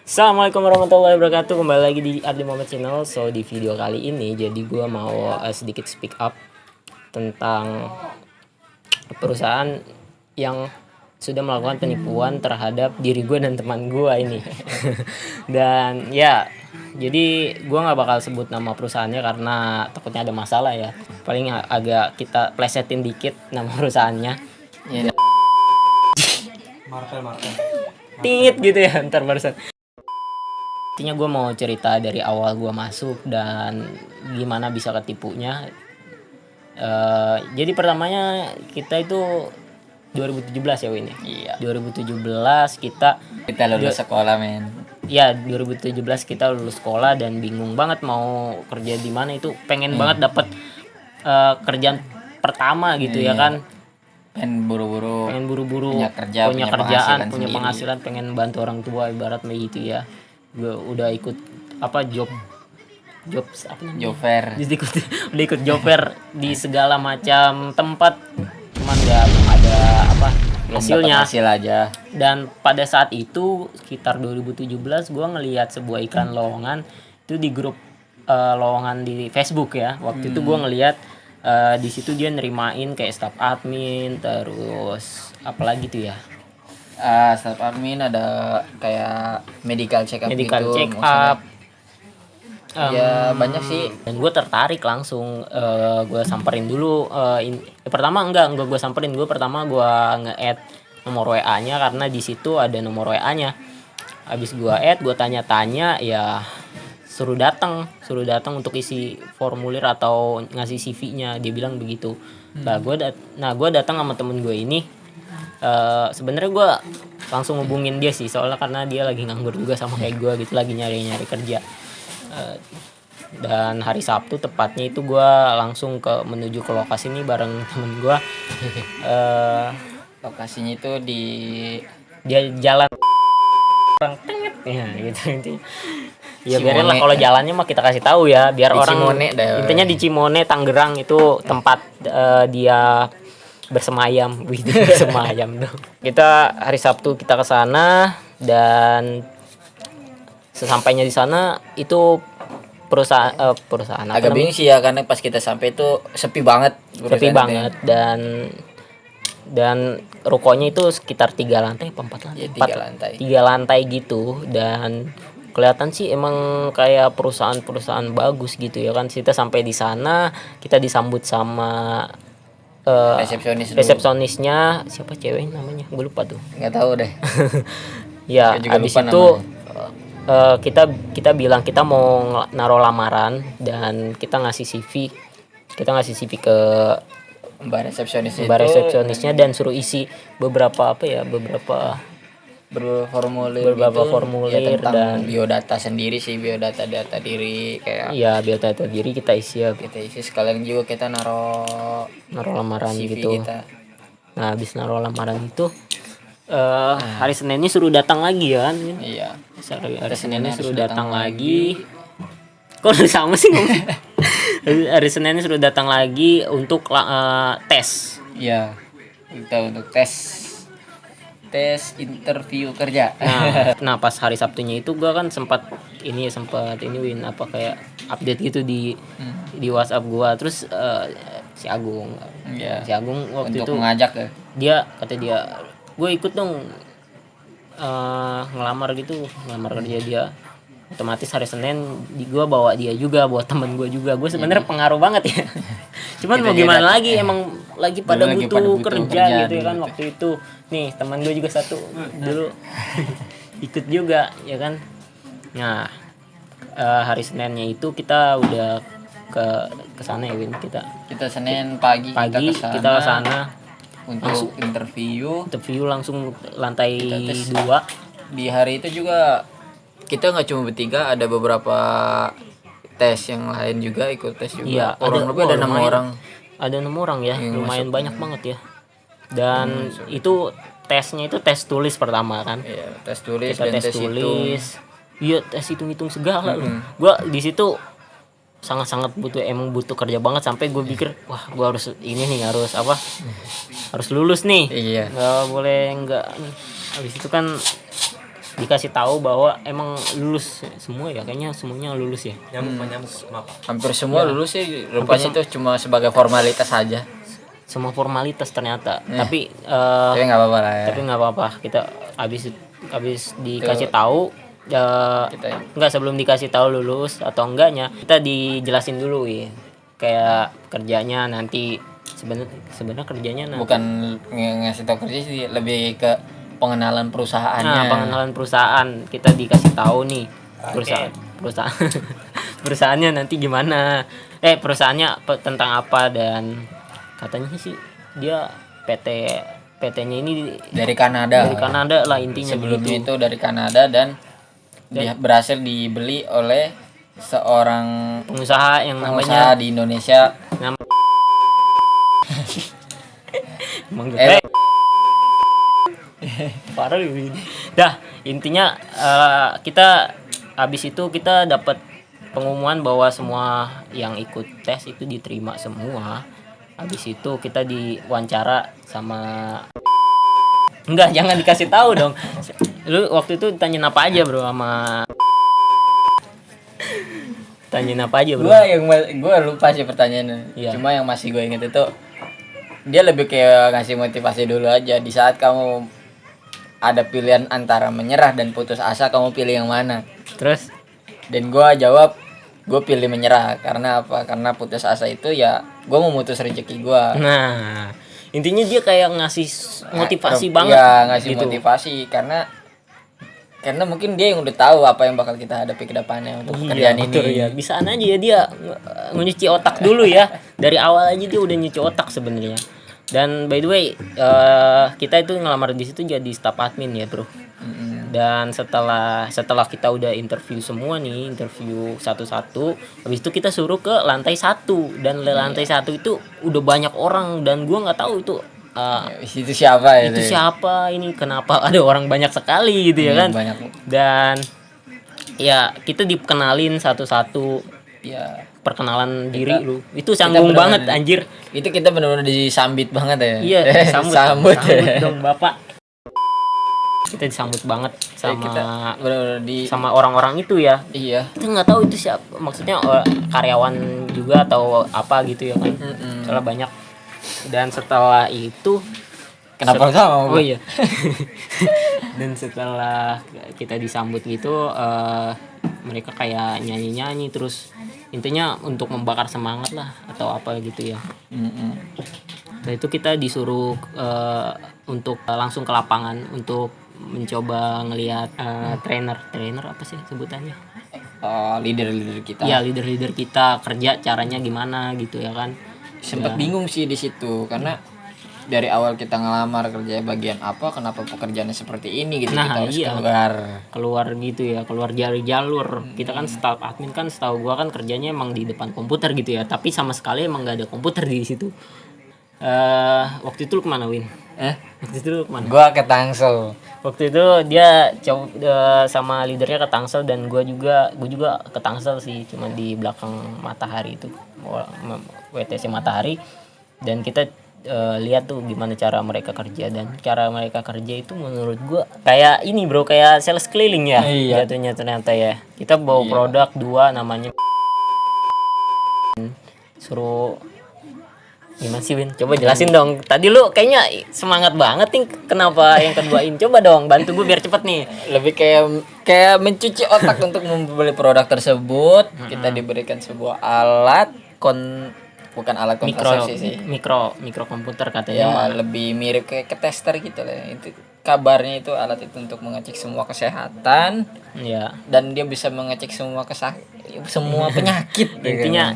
Assalamualaikum warahmatullahi wabarakatuh. Kembali lagi di Ardi Muhammad Channel. So di video kali ini jadi gue mau sedikit speak up tentang perusahaan yang sudah melakukan penipuan terhadap diri gue dan teman gue ini. Dan ya, jadi gue nggak bakal sebut nama perusahaannya karena takutnya ada masalah ya. Paling agak kita plesetin dikit nama perusahaannya. Ya. Marvel. Tingit gitu ya ntar barusan. Intinya gue mau cerita dari awal gue masuk dan gimana bisa ketipunya. Jadi pertamanya kita itu 2017 ya Win ya? Iya. 2017 kita Lulus sekolah men. ya 2017 kita lulus sekolah dan bingung banget mau kerja di mana. Itu pengen banget dapat kerjaan pertama gitu ya kan. Pengen buru-buru punya kerjaan, punya sendiri. penghasilan, pengen bantu orang tua ibarat gitu ya. Gue udah ikut job apa namanya? Job fair. Udah ikut job fair di segala macam tempat, cuman gak ada hasilnya. Hasil aja. Dan pada saat itu sekitar 2017 gue ngelihat sebuah iklan lowongan itu di grup lowongan di Facebook ya. Waktu itu gue ngelihat di situ dia nerimain kayak staff admin, terus apalagi tuh ya, Staff admin, ada kayak medical check up ya banyak sih. Dan gue tertarik langsung. Gue samperin dulu. Pertama gue samperin. Gue pertama gue nge-add nomor WA-nya karena di situ ada nomor WA-nya. Habis gue add, gue tanya-tanya, ya suruh datang untuk isi formulir atau ngasih CV-nya. Dia bilang begitu. Nah gue datang sama temen gue ini. Sebenarnya gue langsung hubungin dia sih, soalnya karena dia lagi nganggur juga sama kayak gue gitu, lagi nyari kerja. Dan hari Sabtu tepatnya itu gue langsung menuju ke lokasi ini bareng temen gue. Lokasinya itu di dia jalan orang tenget ya gitu intinya. Ya Cimone. biarin lah, kalau jalannya mah kita kasih tahu ya biar Di orang Cimone dah. Intinya di Cimone, Tangerang, itu tempat dia bersemayam gitu. Bersemayam tuh. Kita hari Sabtu kita ke sana dan sesampainya di sana itu perusahaan agak bingung sih ya, karena pas kita sampai itu sepi banget dan rukonya itu sekitar 3 lantai apa 4 lantai? Ya, 3 lantai gitu, dan kelihatan sih emang kayak perusahaan bagus gitu ya kan. Kita sampai di sana, kita disambut sama resepsionisnya, siapa cewek namanya? Gue lupa tuh. Nggak tahu deh. Ya, habis itu kita bilang kita mau naruh lamaran dan kita ngasih CV. Kita ngasih CV ke Mbak resepsionisnya dan suruh isi beberapa formulir formulir ya, dan biodata sendiri sih, biodata diri kayak. Iya, biodata diri kita isi Sekalian juga kita naruh lamaran CV gitu. Kita. Nah, habis naruh lamaran itu hari Seninnya suruh datang lagi ya kan? Iya. Hari Seninnya suruh datang lagi. Kok udah sama sih ngomong? Hari Seninnya suruh datang lagi untuk tes. Iya. Kita untuk tes interview kerja. Nah pas hari Sabtunya itu gue kan sempat ini Win, apa kayak update gitu di WhatsApp gue. Terus si Agung waktu untuk itu mengajak ya. Dia kata gue ikut dong ngelamar kerja. Dia otomatis hari Senin gue bawa dia juga, bawa temen gue juga. Gue sebenarnya pengaruh banget ya. Cuman mau gimana lagi, emang lagi pada butuh kerja gitu ya kan. Waktu itu nih teman gue juga satu dulu ikut juga ya kan. Nah hari Seninnya itu kita udah ke sana ya Win. Kita Senin pagi kita ke sana untuk interview langsung lantai 2. Di hari itu juga kita nggak cuma bertiga, ada beberapa tes yang lain juga ikut tes juga. Iya, ada 6 orang. Ada 6 orang ya, lumayan banyak banget ya. Dan itu tesnya itu tes tulis pertama kan. Iya, tes tulis kita dan tes tulis. Iya, tes hitung segala loh. Gua di situ sangat butuh kerja banget, sampai gue pikir wah gue harus harus lulus nih. Iya. Nggak boleh enggak. Habis itu kan dikasih tahu bahwa emang lulus semua ya, kayaknya semuanya lulus ya. Nyamuk kenapa? Hampir semua lulus sih, rupanya itu cuma sebagai formalitas saja. Semua formalitas ternyata. Tapi Tapi nggak apa-apa lah ya. tapi nggak apa-apa, kita habis dikasih tahu enggak, sebelum dikasih tahu lulus atau enggaknya kita dijelasin dulu ya, kayak kerjanya nanti sebenarnya kerjanya nanti. Bukan ngasih tahu kerja sih, lebih ke pengenalan perusahaannya. Nah, pengenalan perusahaan kita dikasih tahu nih perusahaan perusahaannya nanti gimana, perusahaannya tentang apa, dan katanya sih dia PT-nya ini Dari Kanada. dari Kanada lah intinya. Sebelumnya begitu. itu dari Kanada dan berhasil dibeli oleh seorang Pengusaha yang pengusaha namanya di Indonesia. emang Eh. parah ini. Dah, intinya kita habis itu kita dapat pengumuman bahwa semua yang ikut tes itu diterima semua. Habis itu kita diwawancara sama enggak, jangan dikasih tahu dong. Lu waktu itu tanyain apa aja, Bro, sama tanyain apa aja, Bro? Gua lupa sih pertanyaannya. Iya. Cuma yang masih gue inget itu dia lebih kayak ngasih motivasi dulu aja. Di saat kamu ada pilihan antara menyerah dan putus asa, kamu pilih yang mana? Terus Dan gua jawab, gue pilih menyerah. Karena apa? Karena putus asa itu ya gue memutus rezeki gua. nah, intinya dia kayak ngasih motivasi banget. Ya, ngasih gitu. motivasi karena mungkin dia yang udah tahu apa yang bakal kita hadapi ke depannya untuk pekerjaan ini. Betul ya. Bisaan aja ya dia nyuci otak dulu ya. Dari awal aja dia udah nyuci otak sebenarnya. Dan by the way, kita itu ngelamar di situ jadi staff admin ya, Bro. Dan setelah kita udah interview semua nih, interview satu-satu, habis itu kita suruh ke lantai 1, dan lantai 1 itu udah banyak orang dan gua nggak tahu itu Itu siapa ya? itu siapa, ini kenapa ada orang banyak sekali gitu ya kan. Banyak. Dan ya kita dikenalin satu-satu, Ya. perkenalan diri lu. Itu canggung banget anjir. Itu kita benar-benar disambit banget ya. Iya, sambut sambut ya. dong Bapak. Kita disambut banget sama Kita benar-benar sama orang-orang itu ya. iya. Kita nggak tahu itu siapa, maksudnya karyawan juga atau apa gitu ya kan. Soalnya banyak. Dan setelah itu Kenapa sama? Oh iya. Dan setelah kita disambut gitu, mereka kayak nyanyi-nyanyi, terus intinya untuk membakar semangat lah atau apa gitu ya. Nah itu kita disuruh untuk langsung ke lapangan untuk mencoba ngelihat trainer apa sih sebutannya? Leader kita. Iya, leader kita kerja caranya gimana gitu ya kan. Sempet bingung sih di situ karena dari awal kita ngelamar kerja bagian apa, kenapa pekerjaannya seperti ini gitu. Nah, kita harus iya. keluar gitu ya, keluar jalur. Kita kan staff admin kan, setahu gua kan kerjanya emang di depan komputer gitu ya, tapi sama sekali emang nggak ada komputer di situ. Waktu itu lu kemana, Win? Waktu itu lu kemana? Gua ke Tangsel. Waktu itu dia sama leadernya ke Tangsel, dan gue juga ke Tangsel sih, cuma di belakang Matahari itu, WTC Matahari. Dan kita lihat tuh gimana cara mereka kerja, dan cara mereka kerja itu menurut gue kayak ini, Bro, kayak sales keliling ya. Iya. Jatuhnya ternyata ya. Kita bawa produk 2 namanya, suruh gimana sih, Win? Coba jelasin dong. Tadi lu kayaknya semangat banget nih, kenapa yang keduain? Coba dong bantu gue biar cepet nih. Lebih kayak mencuci otak untuk membeli produk tersebut. Kita diberikan sebuah alat bukan alat kontrasepsi sih. mikro komputer katanya Ya mah. lebih mirip kayak ke tester gitu lah. Itu kabarnya itu alat itu untuk mengecek semua kesehatan Ya. dan dia bisa mengecek semua semua penyakit.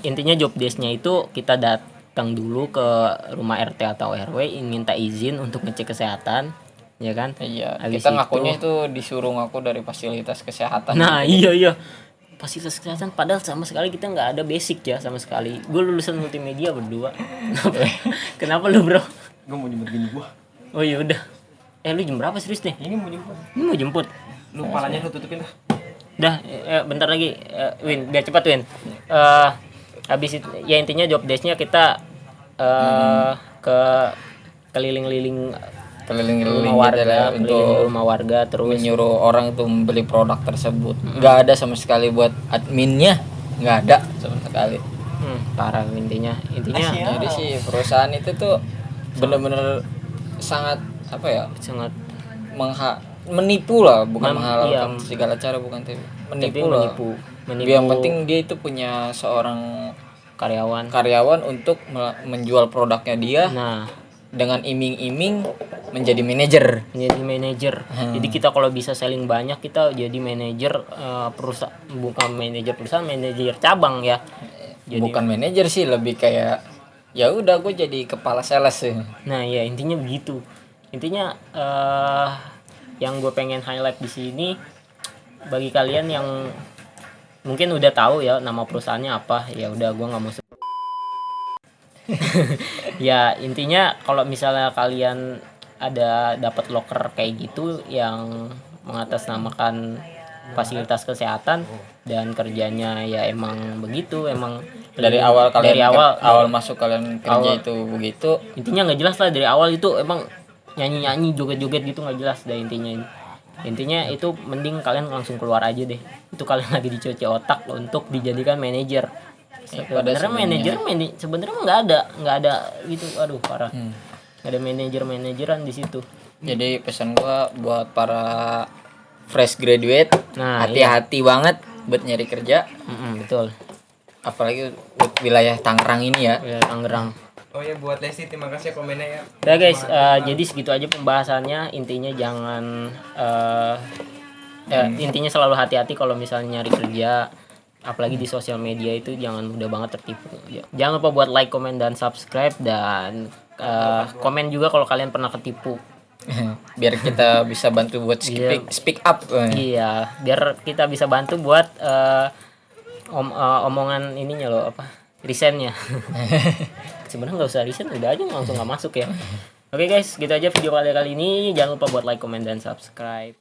Intinya job desk-nya itu kita datang dulu ke rumah RT atau RW, minta izin untuk ngecek kesehatan, ya kan? Iya, Habis kita ngakunya itu disuruh ngaku dari fasilitas kesehatan. Nah, iya. Fasilitas kesehatan, padahal sama sekali kita nggak ada basic ya, sama sekali. Gue lulusan multimedia berdua. Kenapa lu, Bro? Gue mau jemput bini gue. Oh iya udah. Lu jam berapa serius nih? Ini mau jemput. Ini mau jemput. Lu palanya lu tutupin dah. Dah, bentar lagi, Win, biar cepat, Win. Habis itu ya intinya job desk-nya kita ke keliling-liling keliling-keliling rumah gitu warga, lah keliling untuk rumah warga terus. menyuruh orang tuh membeli produk tersebut. Nggak ada sama sekali buat adminnya, nggak ada sama sekali. Parah intinya. Jadi sih perusahaan itu tuh bener-bener sangat apa ya, Sangat menipu lah, bukan iya. menghalalkan segala cara, bukan tapi Tapi menipu lah. Yang penting dia itu punya seorang karyawan. untuk menjual produknya dia Nah, dengan iming-iming menjadi manajer. menjadi manajer. Jadi kita kalau bisa selling banyak, kita jadi manajer perusahaan, bukan manajer perusahaan, manajer cabang ya. Jadi, Bukan manajer sih, lebih kayak ya udah gue jadi kepala sales sih. nah ya intinya begitu. Intinya yang gue pengen highlight di sini bagi kalian yang mungkin udah tahu ya nama perusahaannya apa, ya udah gue nggak mau ya intinya kalau misalnya kalian ada dapat loker kayak gitu yang mengatasnamakan fasilitas kesehatan dan kerjanya ya emang begitu, emang Dari awal kalian dari awal masuk kalian kerja awal. itu begitu. Intinya nggak jelas lah dari awal itu emang nyanyi joget gitu nggak jelas deh intinya itu mending kalian langsung keluar aja deh, itu kalian lagi dicuci otak untuk dijadikan manajer. Sebenarnya sebenarnya nggak ada gitu, aduh parah. Nggak ada manajeran di situ. Jadi pesan gua buat para fresh graduate, Nah, hati-hati banget buat nyari kerja, betul. apalagi buat wilayah Tangerang ini ya. Ya, Tangerang. Oh ya, buat Lesti terima kasih ya komennya ya. Udah guys, jadi segitu aja pembahasannya. Intinya jangan intinya selalu hati-hati kalau misalnya nyari kerja, apalagi di sosial media itu jangan mudah banget tertipu. Jangan lupa buat like, komen dan subscribe, dan komen juga kalau kalian pernah ketipu. Biar kita bisa bantu buat speak up. Iya, biar kita bisa bantu buat omongan ininya loh, apa? Resign-nya. Sebenarnya nggak usah resign, udah aja langsung nggak masuk ya. Oke guys, gitu aja video kali ini. Jangan lupa buat like, komen dan subscribe.